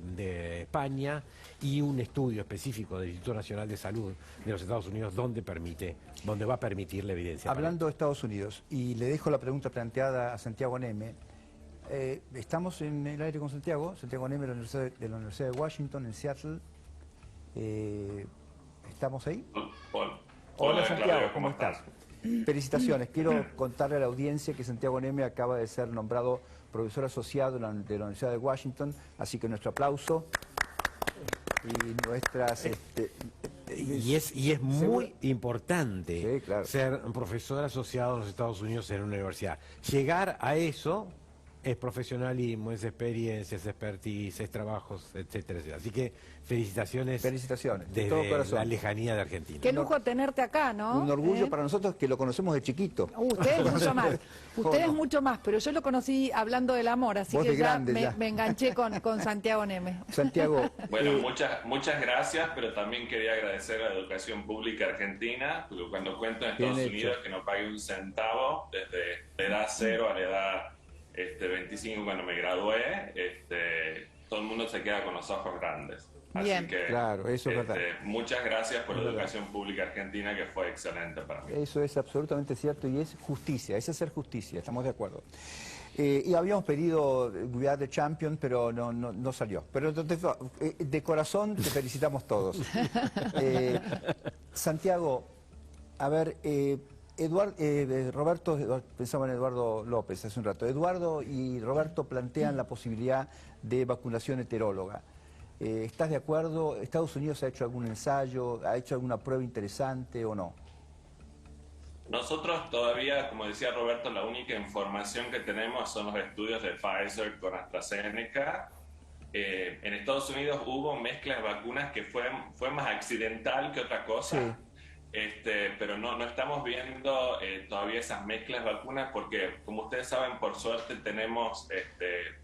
de España y un estudio específico del Instituto Nacional de Salud de los Estados Unidos donde va a permitir la evidencia. Hablando de Estados Unidos, y le dejo la pregunta planteada a Santiago Neme, estamos en el aire con Santiago Neme de la Universidad de Washington, en Seattle. ¿Estamos ahí? Hola Santiago, Claudio, ¿cómo estás? Felicitaciones. Quiero contarle a la audiencia que Santiago Neme acaba de ser nombrado profesor asociado de la Universidad de Washington, así que nuestro aplauso y nuestras... Y es muy importante, sí, claro, ser un profesor asociado en los Estados Unidos en una universidad. Llegar a eso es profesionalismo, es experiencia, es expertise, es trabajos, etcétera, etcétera. Así que felicitaciones de de todo desde corazón. la lejanía de Argentina. Qué lujo tenerte acá, ¿no? Un orgullo para nosotros que lo conocemos de chiquito. Ustedes mucho más. Ustedes mucho más, pero yo lo conocí hablando del amor, así Vos que de ya grande, ya. me enganché con Santiago Neme. Santiago. Bueno, muchas gracias, pero también quería agradecer a la educación pública argentina, porque cuando cuento en Estados Unidos que no pagué un centavo, desde la edad 0 a la edad 25 cuando me gradué, todo el mundo se queda con los ojos grandes. Bien. Así que, Claro, eso es verdad. muchas gracias por Es la verdad. educación pública argentina, que fue excelente para mí. Eso es absolutamente cierto y es justicia, es hacer justicia, estamos de acuerdo. Y habíamos pedido We Are the Champion, pero no salió. Pero de corazón te felicitamos todos. Santiago, a ver, Roberto, pensaba en Eduardo López hace un rato. Eduardo y Roberto plantean la posibilidad de vacunación heteróloga. ¿Estás de acuerdo? ¿Estados Unidos ha hecho algún ensayo, ha hecho alguna prueba interesante o no? Nosotros todavía, como decía Roberto, la única información que tenemos son los estudios de Pfizer con AstraZeneca. En Estados Unidos hubo mezclas de vacunas que fue más accidental que otra cosa. Sí. Pero no estamos viendo todavía esas mezclas de vacunas porque, como ustedes saben, por suerte tenemos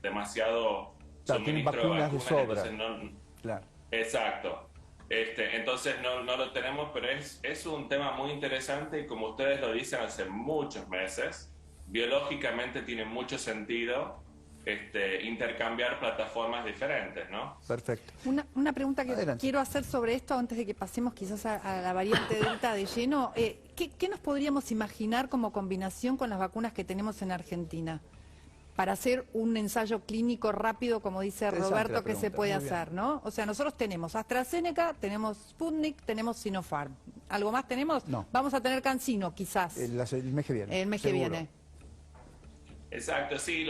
demasiado Tienen suministro vacunas de sobra. entonces Claro. exacto. Entonces no lo tenemos, pero es un tema muy interesante y, como ustedes lo dicen hace muchos meses, biológicamente tiene mucho sentido intercambiar plataformas diferentes, ¿no? Perfecto. Una pregunta que Adelante. quiero hacer sobre esto antes de que pasemos quizás a la variante Delta de lleno. ¿Qué nos podríamos imaginar como combinación con las vacunas que tenemos en Argentina? Para hacer un ensayo clínico rápido, como dice Interesante Roberto, la que se pregunta, puede muy bien. hacer, ¿no? O sea, nosotros tenemos AstraZeneca, tenemos Sputnik, tenemos Sinopharm. ¿Algo más tenemos? No. Vamos a tener CanSino, quizás, El mes que viene. el mes que seguro. viene. Exacto, sí,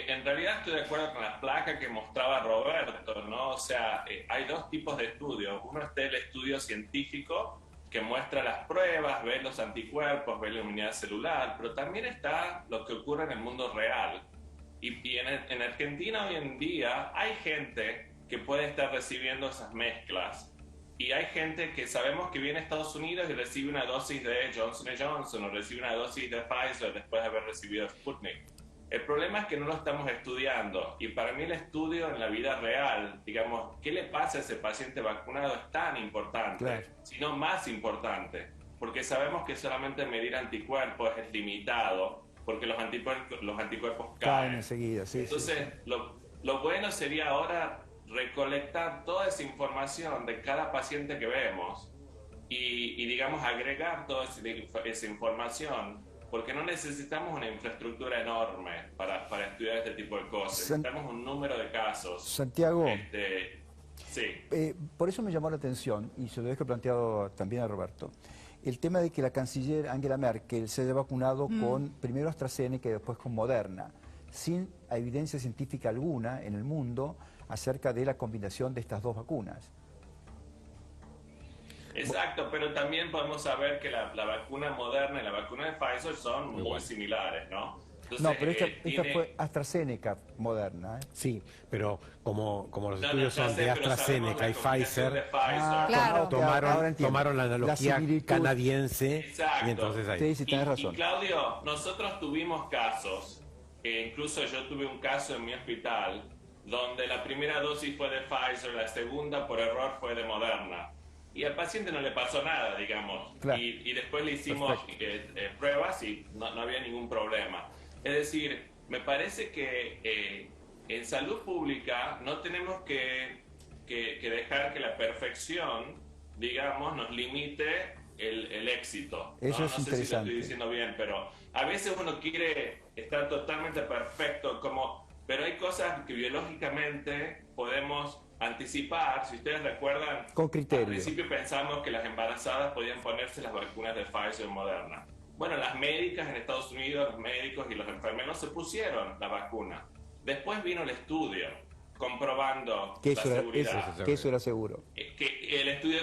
en realidad estoy de acuerdo con la placa que mostraba Roberto, ¿no? O sea, hay dos tipos de estudios. Uno está el estudio científico, que muestra las pruebas, ve los anticuerpos, ve la inmunidad celular, pero también está lo que ocurre en el mundo real. Y en Argentina hoy en día hay gente que puede estar recibiendo esas mezclas. Y hay gente que sabemos que viene a Estados Unidos y recibe una dosis de Johnson & Johnson o recibe una dosis de Pfizer después de haber recibido Sputnik. El problema es que no lo estamos estudiando, y para mí el estudio en la vida real, digamos, ¿qué le pasa a ese paciente vacunado? Es tan importante, Claro. sino más importante, porque sabemos que solamente medir anticuerpos es limitado, porque los anticuerpos Caen caen. enseguida, sí. Entonces, lo bueno sería ahora recolectar toda esa información de cada paciente que vemos y digamos, agregar toda esa información, porque no necesitamos una infraestructura enorme para estudiar este tipo de cosas. Necesitamos un número de casos. Santiago, Sí. por eso me llamó la atención, y se lo dejo planteado también a Roberto, el tema de que la canciller Angela Merkel se haya vacunado con primero AstraZeneca y después con Moderna, sin evidencia científica alguna en el mundo acerca de la combinación de estas dos vacunas. Exacto, pero también podemos saber que la vacuna Moderna y la vacuna de Pfizer son muy similares, ¿no? Entonces, No, pero esta fue AstraZeneca Moderna. Sí, pero como los No, estudios son de pero AstraZeneca y sabemos la combinación de Pfizer, Pfizer. Claro. ahora entiendo. tomaron la analogía similitud. canadiense. Exacto. Y entonces ahí. Sí, sí, tenés razón. Y Claudio, nosotros tuvimos casos, incluso yo tuve un caso en mi hospital, donde la primera dosis fue de Pfizer, la segunda por error fue de Moderna. Y al paciente no le pasó nada, digamos. Claro. Y después le hicimos pruebas y no había ningún problema. Es decir, me parece que en salud pública no tenemos que dejar que la perfección, digamos, nos limite el éxito. Eso es no sé interesante. si lo estoy diciendo bien, pero a veces uno quiere estar totalmente perfecto, pero hay cosas que biológicamente podemos anticipar. Si ustedes recuerdan, Con criterio. al principio pensamos que las embarazadas podían ponerse las vacunas de Pfizer y Moderna. Bueno, las médicas en Estados Unidos, los médicos y los enfermeros se pusieron la vacuna. Después vino el estudio comprobando Que la eso, era, seguridad. que eso era seguro. Que el estudio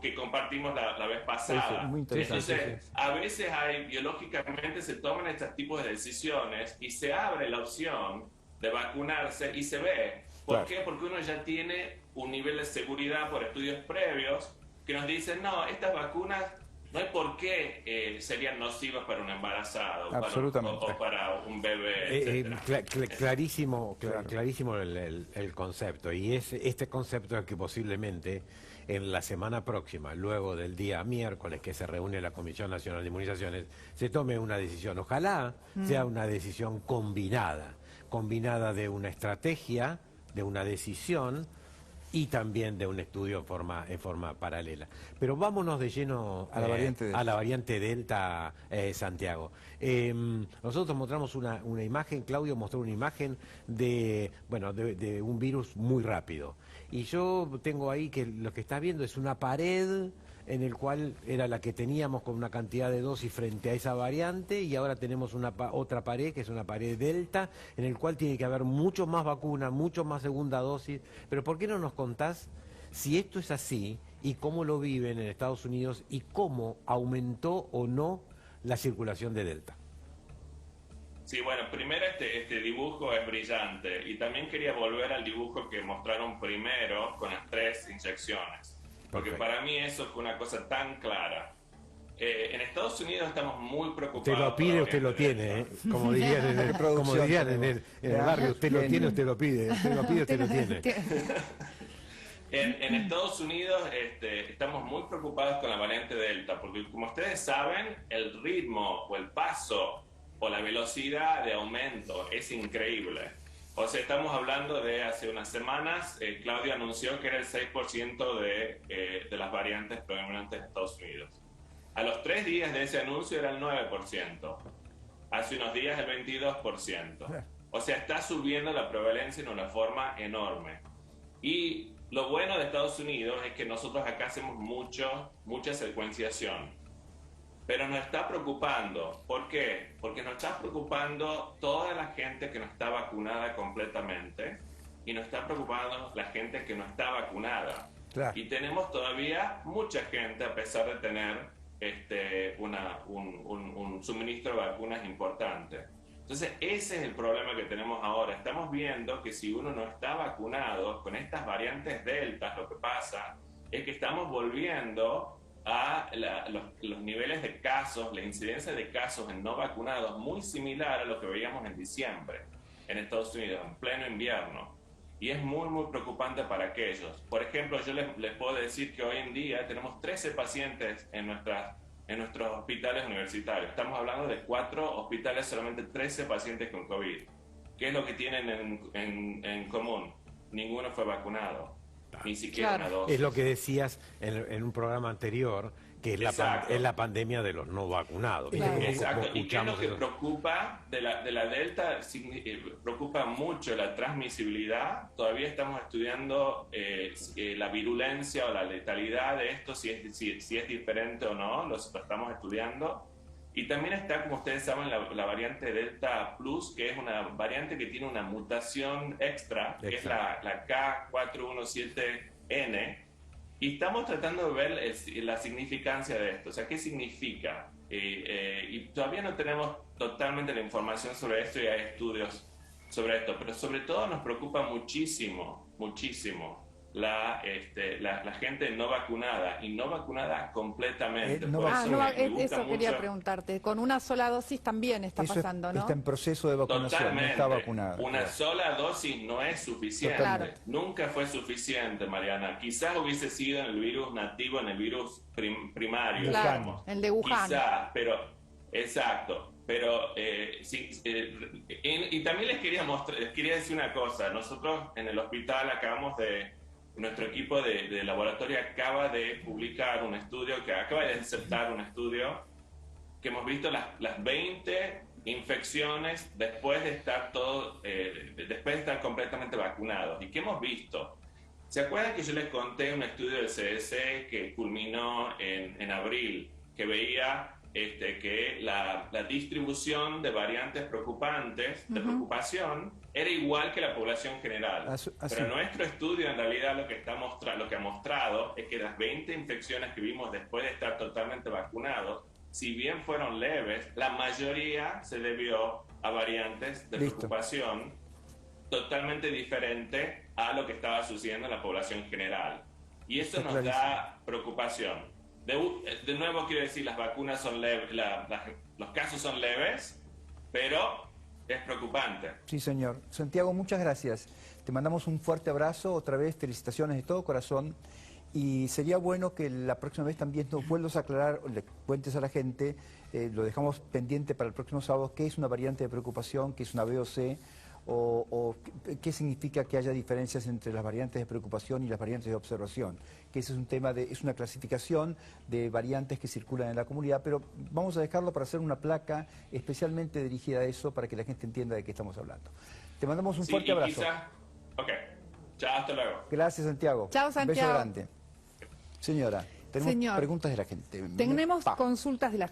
que compartimos la vez pasada. Eso, muy interesante. Entonces, a veces biológicamente se toman estos tipos de decisiones y se abre la opción de vacunarse y se ve. ¿Por Claro. qué? Porque uno ya tiene un nivel de seguridad por estudios previos que nos dicen, no, estas vacunas no hay por qué serían nocivas para un embarazado Absolutamente. o para un bebé, etcétera. Clarísimo, Claro. clarísimo el concepto. Y es este concepto es que posiblemente en la semana próxima, luego del día miércoles que se reúne la Comisión Nacional de Inmunizaciones, se tome una decisión. Ojalá sea una decisión combinada de una estrategia, de una decisión y también de un estudio en forma paralela. Pero vámonos de lleno A la variante Delta. a la variante Delta, Santiago. Nosotros mostramos una imagen, Claudio mostró una imagen de un virus muy rápido. Y yo tengo ahí que lo que estás viendo es una pared en el cual era la que teníamos con una cantidad de dosis frente a esa variante, y ahora tenemos otra pared, que es una pared Delta, en el cual tiene que haber mucho más vacuna, mucho más segunda dosis. Pero ¿por qué no nos contás si esto es así y cómo lo viven en Estados Unidos y cómo aumentó o no la circulación de Delta? Sí, bueno, primero este dibujo es brillante y también quería volver al dibujo que mostraron primero con las 3 inyecciones, porque Perfecto. para mí eso fue una cosa tan clara. En Estados Unidos estamos muy preocupados. Usted lo pide, por la usted lo variante tiene, Delta. como dirían en el, como dirían en el barrio, usted lo Bien. tiene, usted lo pide, usted lo pide, usted lo tiene. En Estados Unidos estamos muy preocupados con la variante Delta, porque como ustedes saben, el ritmo o el paso o la velocidad de aumento es increíble. O sea, estamos hablando de hace unas semanas, Claudio anunció que era el 6% de las variantes predominantes de Estados Unidos. A los 3 días de ese anuncio era el 9%. Hace unos días el 22%. O sea, está subiendo la prevalencia en una forma enorme. Y lo bueno de Estados Unidos es que nosotros acá hacemos mucha secuenciación. Pero nos está preocupando. ¿Por qué? Porque nos está preocupando toda la gente que no está vacunada completamente y nos está preocupando la gente que no está vacunada. Claro. Y tenemos todavía mucha gente, a pesar de tener un suministro de vacunas importante. Entonces, ese es el problema que tenemos ahora. Estamos viendo que si uno no está vacunado con estas variantes deltas, lo que pasa es que estamos volviendo a los niveles de casos, la incidencia de casos en no vacunados, muy similar a lo que veíamos en diciembre en Estados Unidos, en pleno invierno. Y es muy preocupante para aquellos. Por ejemplo, yo les puedo decir que hoy en día tenemos 13 pacientes en nuestros hospitales universitarios. Estamos hablando de 4 hospitales, solamente 13 pacientes con COVID. ¿Qué es lo que tienen en común? Ninguno fue vacunado, ni siquiera Claro. una dosis. Es lo que decías en un programa anterior, que es Exacto. es la pandemia de los no vacunados. Claro. ¿Viste? Exacto. ¿Y qué es lo Escuchamos que eso. preocupa de la Delta? Preocupa mucho la transmisibilidad. Todavía estamos estudiando la virulencia o la letalidad de esto, si es diferente o no, lo estamos estudiando. Y también está, como ustedes saben, la variante Delta Plus, que es una variante que tiene una mutación extra, que es la K417N. Y estamos tratando de ver la significancia de esto, o sea, ¿qué significa? Y todavía no tenemos totalmente la información sobre esto y hay estudios sobre esto, pero sobre todo nos preocupa muchísimo la gente no vacunada y no vacunada completamente. No Por vac- eso No, me gusta eso quería mucho. preguntarte. Con una sola dosis también está Eso pasando, ¿no? está en proceso de vacunación, Totalmente. no está vacunado. Una Claro. sola dosis no es suficiente. Totalmente. Nunca fue suficiente, Mariana. Quizás hubiese sido en el virus nativo, en el virus primario. Claro, digamos. el de Wuhan. Quizás, pero exacto. Pero y también les quería decir una cosa. Nosotros en el hospital nuestro equipo de laboratorio acaba de publicar un estudio, que acaba de aceptar un estudio, que hemos visto las 20 infecciones después de estar completamente vacunados. ¿Y qué hemos visto? ¿Se acuerdan que yo les conté un estudio del CDC que culminó en abril, que veía que la distribución de variantes preocupantes, de preocupación, era igual que la población general? Pero nuestro estudio en realidad lo que ha mostrado es que las 20 infecciones que vimos después de estar totalmente vacunados, si bien fueron leves, la mayoría se debió a variantes de preocupación totalmente diferente a lo que estaba sucediendo en la población general. Y eso nos da preocupación. De nuevo quiero decir, las vacunas son leves, los casos son leves, pero es preocupante. Sí, señor. Santiago, muchas gracias. Te mandamos un fuerte abrazo, otra vez felicitaciones de todo corazón. Y sería bueno que la próxima vez también nos vuelvas a aclarar, le cuentes a la gente, lo dejamos pendiente para el próximo sábado, qué es una variante de preocupación, qué es una VOC, o qué significa que haya diferencias entre las variantes de preocupación y las variantes de observación. Que ese es un tema es una clasificación de variantes que circulan en la comunidad, pero vamos a dejarlo para hacer una placa especialmente dirigida a eso, para que la gente entienda de qué estamos hablando. Te mandamos un fuerte abrazo. Ok. Chao, hasta luego. Gracias, Santiago. Chao, Santiago. Un beso grande. Señora, tenemos preguntas de la gente. Tenemos consultas de la gente.